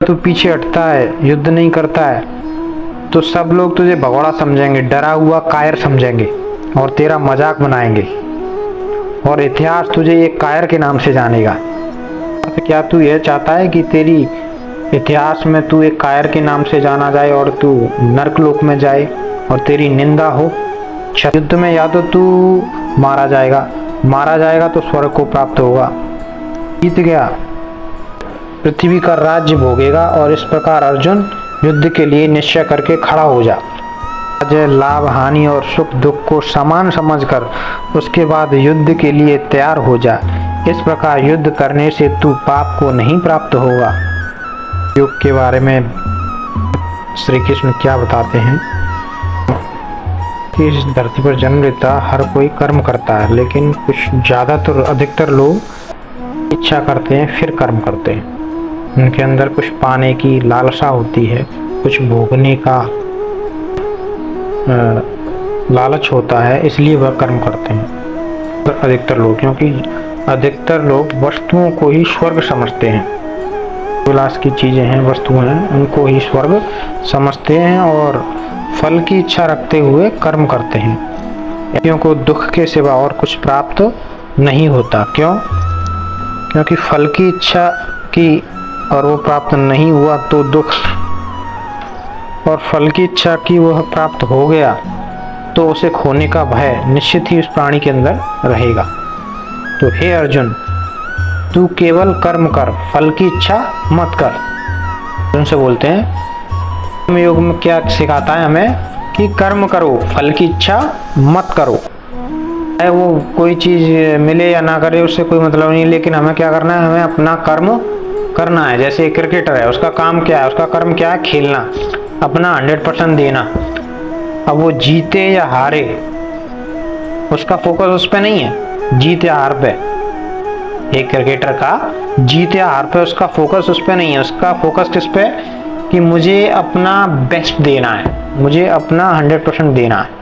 तू पीछे हटता है, युद्ध नहीं करता है, तो सब लोग तुझे भगोड़ा समझेंगे, डरा हुआ कायर समझेंगे और तेरा मजाक बनाएंगे और इतिहास तुझे एक कायर के नाम से जानेगा। तो क्या तू यह चाहता है कि तेरी इतिहास में तू एक कायर के नाम से जाना जाए और तू नरकलोक में जाए और तेरी निंदा हो? युद्ध में या तो तू मारा जाएगा तो स्वर्ग को प्राप्त होगा, जीत गया पृथ्वी का राज्य भोगेगा। और इस प्रकार अर्जुन युद्ध के लिए निश्चय करके खड़ा हो जा। अजय लाभ हानि और सुख दुख को समान समझकर उसके बाद युद्ध के लिए तैयार हो जा। इस प्रकार युद्ध करने से तू पाप को नहीं प्राप्त होगा। योग के बारे में श्री कृष्ण क्या बताते हैं कि इस धरती पर जन्म लेता हर कोई कर्म करता है, लेकिन कुछ ज़्यादातर अधिकतर लोग इच्छा करते हैं फिर कर्म करते हैं। उनके अंदर कुछ पाने की लालसा होती है, कुछ भोगने का लालच होता है, इसलिए वह कर्म करते हैं अधिकतर लोग। क्योंकि अधिकतर लोग वस्तुओं को ही स्वर्ग समझते हैं, विलास की चीज़ें हैं, वस्तुएं हैं, उनको ही स्वर्ग समझते हैं और फल की इच्छा रखते हुए कर्म करते हैं। क्योंकि दुख के सिवा और कुछ प्राप्त नहीं होता। क्यों? क्योंकि फल की इच्छा की और वो प्राप्त नहीं हुआ तो दुख, और फल की इच्छा की वह प्राप्त हो गया तो उसे खोने का भय निश्चित ही उस प्राणी के अंदर रहेगा। तो हे अर्जुन, तू केवल कर्म कर, फल की इच्छा मत कर। अर्जुन से बोलते हैं योग में क्या सिखाता है हमें कि कर्म करो, फल की इच्छा मत करो। चाहे वो कोई चीज़ मिले या ना करे उससे कोई मतलब नहीं, लेकिन हमें क्या करना है, हमें अपना कर्म करना है। जैसे क्रिकेटर है, उसका काम क्या है, उसका कर्म क्या है, खेलना, अपना 100% देना। अब वो जीते या हारे उसका फोकस उस पर नहीं है, जीत या हार पे। एक क्रिकेटर का जीत या हार पे उसका फोकस उस पर नहीं है, उसका फोकस किस पे, कि मुझे अपना बेस्ट देना है, मुझे अपना 100% देना है।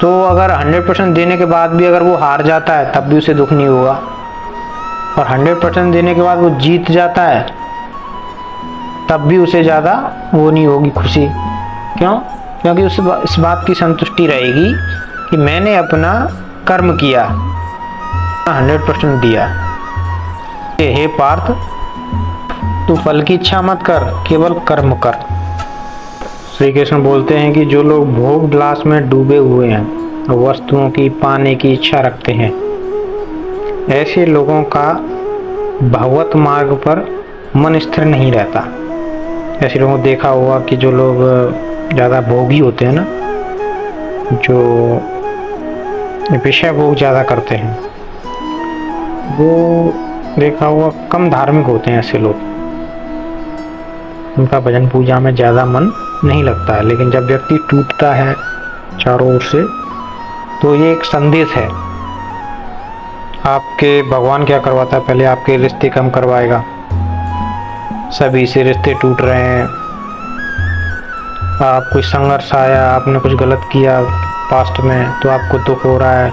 तो अगर 100% देने के बाद भी अगर वो हार जाता है तब भी उसे दुख नहीं होगा, और 100% देने के बाद वो जीत जाता है तब भी उसे ज़्यादा वो नहीं होगी खुशी। क्यों? क्योंकि उसे इस बात की संतुष्टि रहेगी कि मैंने अपना कर्म किया, 100% दिया। हे पार्थ, तू फल की इच्छा मत कर, केवल कर्म कर। श्री कृष्ण बोलते हैं कि जो लोग भोग विलास में डूबे हुए हैं, वस्तुओं की पाने की इच्छा रखते हैं, ऐसे लोगों का भगवत मार्ग पर मन स्थिर नहीं रहता। ऐसे लोगों को देखा होगा कि जो लोग ज़्यादा भोगी होते हैं ना, जो विषय भोग ज़्यादा करते हैं, वो देखा हुआ कम धार्मिक होते हैं। ऐसे लोग, उनका भजन पूजा में ज़्यादा मन नहीं लगता है। लेकिन जब व्यक्ति टूटता है चारों ओर से, तो ये एक संदेश है। आपके भगवान क्या करवाता है, पहले आपके रिश्ते कम करवाएगा, सभी से रिश्ते टूट रहे हैं, आप कोई संघर्ष आया, आपने कुछ गलत किया पास्ट में तो आपको दुख हो रहा है,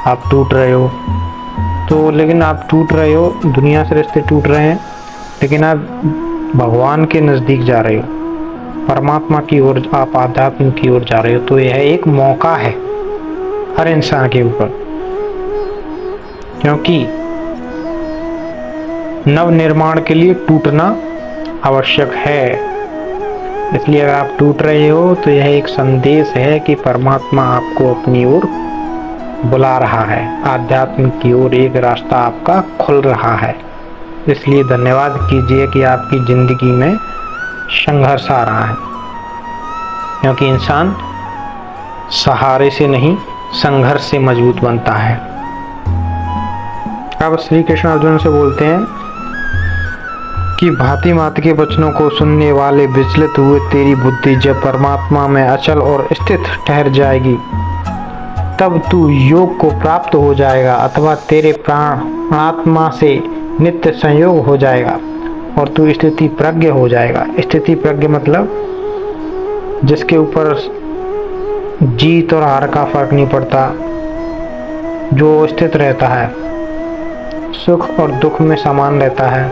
आप टूट रहे हो। तो लेकिन आप टूट रहे हो, दुनिया से रिश्ते टूट रहे हैं, लेकिन आप भगवान के नज़दीक जा रहे हो, परमात्मा की ओर, आप आध्यात्म की ओर जा रहे हो। तो यह एक मौका है हर इंसान के ऊपर, क्योंकि नव निर्माण के लिए टूटना आवश्यक है। इसलिए अगर आप टूट रहे हो तो यह एक संदेश है कि परमात्मा आपको अपनी ओर बुला रहा है, आध्यात्म की ओर एक रास्ता आपका खुल रहा है। इसलिए धन्यवाद कीजिए कि आपकी ज़िंदगी में संघर्ष आ रहा है, क्योंकि इंसान सहारे से नहीं संघर्ष से मजबूत बनता है। अब श्री कृष्ण अर्जुन से बोलते हैं कि भांति भांति के वचनों को सुनने वाले विचलित हुए तेरी बुद्धि जब परमात्मा में अचल और स्थित ठहर जाएगी, तब तू योग को प्राप्त हो जाएगा, अथवा तेरे प्राण आत्मा से नित्य संयोग हो जाएगा और तू स्थिति प्रज्ञ हो जाएगा। स्थिति प्रज्ञ मतलब जिसके ऊपर जीत और हार का फर्क नहीं पड़ता, जो स्थित रहता है, सुख और दुख में समान रहता है,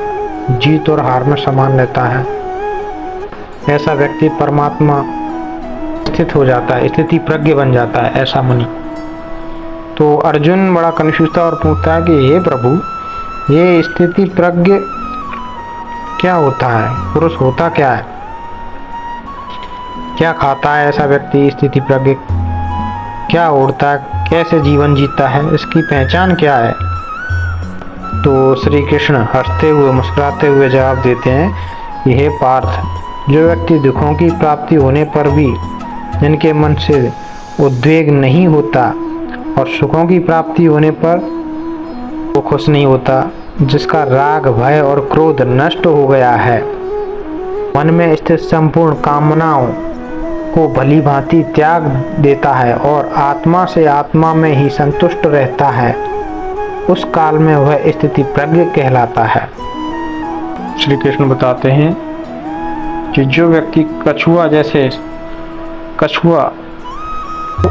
जीत और हार में समान रहता है। ऐसा व्यक्ति परमात्मा स्थित हो जाता है, स्थिति प्रज्ञ बन जाता है ऐसा मुनि। तो अर्जुन बड़ा कंफ्यूज था और पूछता है कि हे प्रभु, ये स्थिति प्रज्ञ क्या होता है? पुरुष होता क्या है? क्या खाता है ऐसा व्यक्ति स्थिति प्रज्ञ? क्या उड़ता है? कैसे जीवन जीता है? इसकी पहचान क्या है? तो श्री कृष्ण हंसते हुए मुस्कुराते हुए जवाब देते हैं कि हे पार्थ, जो व्यक्ति दुखों की प्राप्ति होने पर भी जिनके मन से उद्वेग नहीं होता और सुखों की प्राप्ति होने पर वो खुश नहीं होता, जिसका राग भय और क्रोध नष्ट हो गया है, मन में स्थित संपूर्ण कामनाओं को भली भांति त्याग देता है और आत्मा से आत्मा में ही संतुष्ट रहता है, उस काल में वह स्थिति प्रज्ञ कहलाता है। श्री कृष्ण बताते हैं कि जो व्यक्ति कछुआ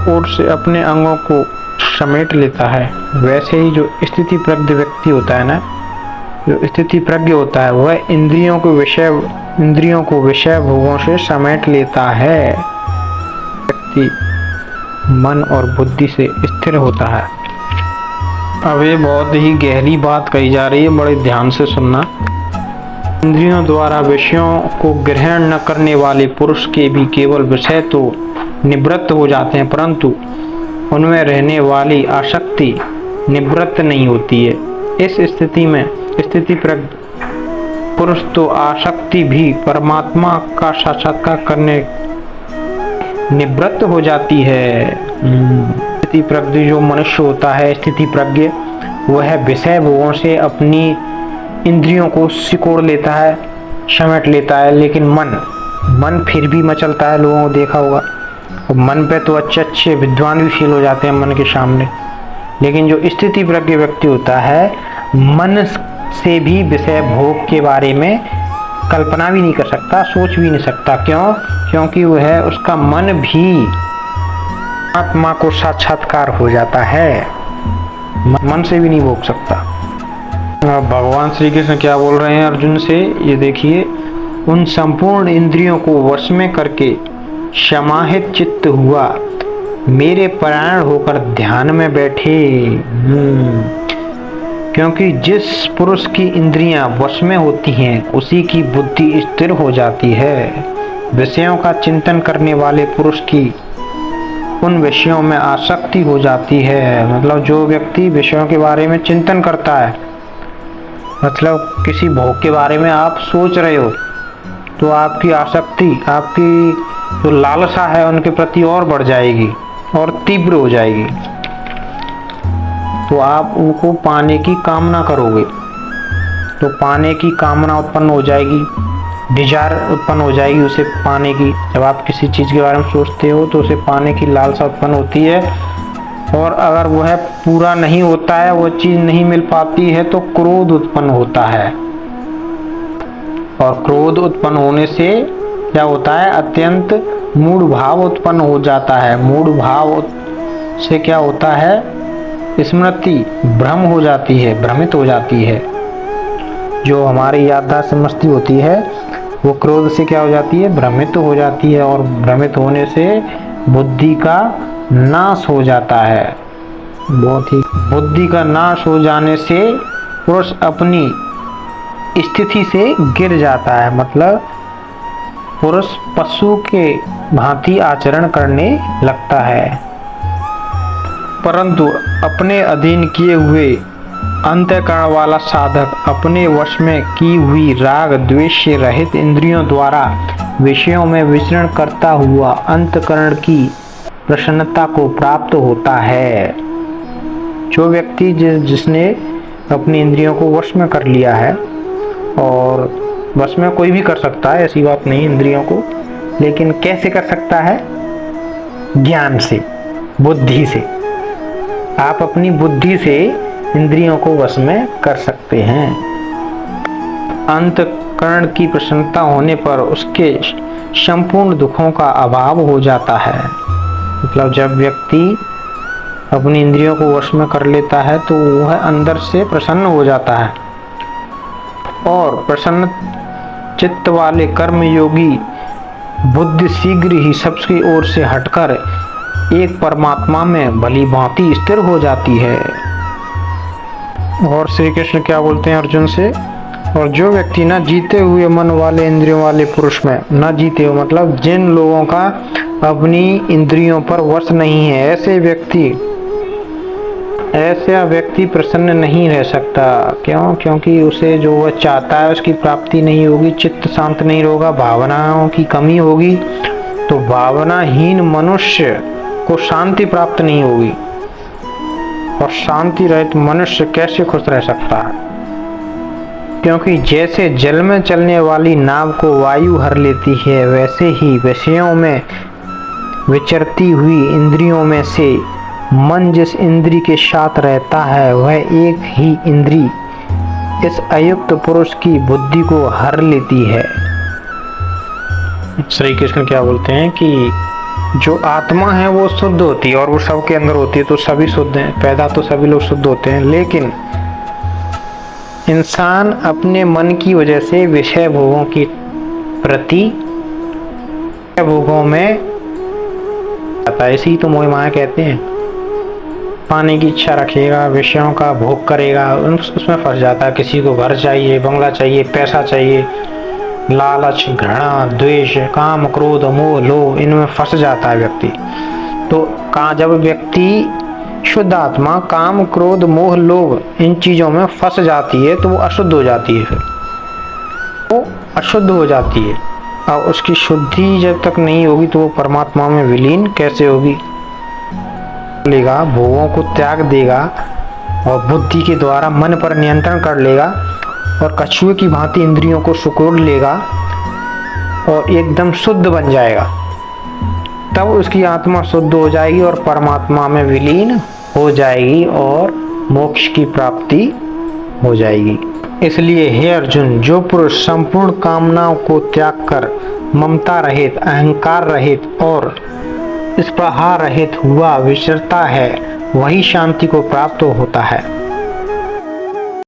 ओट से अपने अंगों को समेट लेता है, वैसे ही जो स्थिति प्रज्ञ व्यक्ति होता है ना, जो स्थिति प्रज्ञ होता है, वह इंद्रियों को विषय भोगों से समेट लेता है। व्यक्ति मन और बुद्धि से स्थिर होता है। अब ये बहुत ही गहरी बात कही जा रही है, बड़े ध्यान से सुनना। इंद्रियों द्वारा विषयों को ग्रहण न करने वाले पुरुष के भी केवल विषय तो निवृत्त हो जाते हैं, परंतु उनमें रहने वाली आसक्ति निवृत्त नहीं होती है। इस स्थिति में स्थिति प्रज्ञ पुरुष तो आसक्ति भी परमात्मा का साक्षात्कार करने निवृत्त हो जाती है। स्थिति प्रज्ञ जो मनुष्य होता है, स्थिति प्रज्ञ, वह विषय भोगों से अपनी इंद्रियों को सिकोड़ लेता है, समेट लेता है, लेकिन मन फिर भी मचलता है। लोगों को देखा होगा, और मन पे तो अच्छे विद्वान भी फेल हो जाते हैं मन के सामने, लेकिन जो स्थिति प्रज्ञ व्यक्ति होता है, मन से भी विषय भोग के बारे में कल्पना भी नहीं कर सकता, सोच भी नहीं सकता। क्यों? क्योंकि वह उसका मन भी आत्मा को साक्षात्कार हो जाता है, मन से भी नहीं भोग सकता। भगवान श्री कृष्ण क्या बोल रहे हैं अर्जुन से, ये देखिए। उन संपूर्ण इंद्रियों को वश में करके समाहित चित्त हुआ मेरे परायण होकर ध्यान में बैठे। क्योंकि जिस पुरुष की इंद्रियां वश में होती हैं, उसी की बुद्धि स्थिर हो जाती है। विषयों का चिंतन करने वाले पुरुष की उन विषयों में आसक्ति हो जाती है। मतलब जो व्यक्ति विषयों के बारे में चिंतन करता है, मतलब किसी भोग के बारे में आप सोच रहे हो, तो आपकी आसक्ति, आपकी जो लालसा है उनके प्रति और बढ़ जाएगी और तीव्र हो जाएगी। तो आप उनको पाने की कामना करोगे, तो पाने की कामना उत्पन्न हो जाएगी, डिजायर उत्पन्न हो जाएगी उसे पाने की। जब आप किसी चीज़ के बारे में सोचते हो तो उसे पाने की लालसा उत्पन्न होती है, और अगर वह पूरा नहीं होता है, वो चीज़ नहीं मिल पाती है, तो क्रोध उत्पन्न होता है। और क्रोध उत्पन्न होने से क्या होता है? अत्यंत मूढ़ भाव उत्पन्न हो जाता है। मूढ़ भाव से क्या होता है? स्मृति भ्रम हो जाती है, भ्रमित हो जाती है। जो हमारी याददाश्त समझती होती है, वो क्रोध से क्या हो जाती है? भ्रमित हो जाती है, और भ्रमित होने से बुद्धि का नाश हो जाता है। बहुत ही बुद्धि का नाश हो जाने से पुरुष अपनी स्थिति से गिर जाता है। मतलब पुरुष पशु के भांति आचरण करने लगता है। परंतु अपने अधीन किए हुए अंतःकरण वाला साधक अपने वश में की हुई राग द्वेष से रहित इंद्रियों द्वारा विषयों में विचरण करता हुआ अंतःकरण की प्रसन्नता को प्राप्त होता है। जो व्यक्ति जिसने अपनी इंद्रियों को वश में कर लिया है, और वश में कोई भी कर सकता है, ऐसी बात नहीं इंद्रियों को, लेकिन कैसे कर सकता है? ज्ञान से, बुद्धि से। आप अपनी बुद्धि से इंद्रियों को वश में कर सकते हैं। अंतःकरण की प्रसन्नता होने पर उसके संपूर्ण दुखों का अभाव हो जाता है। मतलब जब व्यक्ति अपनी इंद्रियों को वश में कर लेता है, तो वह अंदर से प्रसन्न हो जाता है। और प्रसन्न चित्त वाले कर्मयोगी बुद्धि शीघ्र ही सबकी ओर से हटकर एक परमात्मा में भली भांति स्थिर हो जाती है। और श्री कृष्ण क्या बोलते हैं अर्जुन से, और जो व्यक्ति न जीते हुए मन वाले इंद्रियों वाले पुरुष में, न जीते हुए मतलब जिन लोगों का अपनी इंद्रियों पर वश नहीं है, ऐसा व्यक्ति प्रसन्न नहीं रह सकता। क्यों? क्योंकि उसे जो वह चाहता है उसकी प्राप्ति नहीं होगी, चित्त शांत नहीं होगा, भावनाओं की कमी होगी। तो भावनाहीन मनुष्य को शांति प्राप्त नहीं होगी, और शांति रहित मनुष्य कैसे खुश रह सकता है? क्योंकि जैसे जल में चलने वाली नाव को वायु हर लेती है, वैसे ही विषयों में विचरती हुई इंद्रियों में से मन जिस इंद्री के साथ रहता है वह एक ही इंद्री इस अयुक्त पुरुष की बुद्धि को हर लेती है। श्री कृष्ण क्या बोलते हैं कि जो आत्मा है वो शुद्ध होती है और वो सबके अंदर होती है, तो सभी शुद्ध हैं, पैदा तो सभी लोग शुद्ध होते हैं। लेकिन इंसान अपने मन की वजह से विषय भोगों की प्रति भोगों में आता है, इसी तो मोह माया कहते हैं। पाने की इच्छा रखेगा, विषयों का भोग करेगा, उसमें फंस जाता है। किसी को घर चाहिए, बंगला चाहिए, पैसा चाहिए, लालच, घृणा, द्वेष, काम, क्रोध, मोह, लोभ, इनमें फंस जाता है व्यक्ति। तो जब व्यक्ति शुद्ध आत्मा काम, क्रोध, मोह, लोभ इन चीजों में फंस जाती है तो वो अशुद्ध हो जाती है। फिर वो अशुद्ध हो जाती है, और उसकी शुद्धि जब तक नहीं होगी तो वो परमात्मा में विलीन कैसे होगी? लेगा, भोगों को त्याग देगा और बुद्धि के द्वारा मन पर नियंत्रण कर लेगा और कछुए की भांति इंद्रियों को सुकोड़ लेगा और एकदम शुद्ध बन जाएगा। तब उसकी आत्मा शुद्ध हो जाएगी और परमात्मा में विलीन हो जाएगी और मोक्ष की प्राप्ति हो जाएगी। इसलिए हे अर्जुन, जो पुरुष संपूर्ण कामनाओं को त्याग कर ममता रहित, अहंकार रहित और स्पृहा रहित हुआ विचरता है, वही शांति को प्राप्त होता है।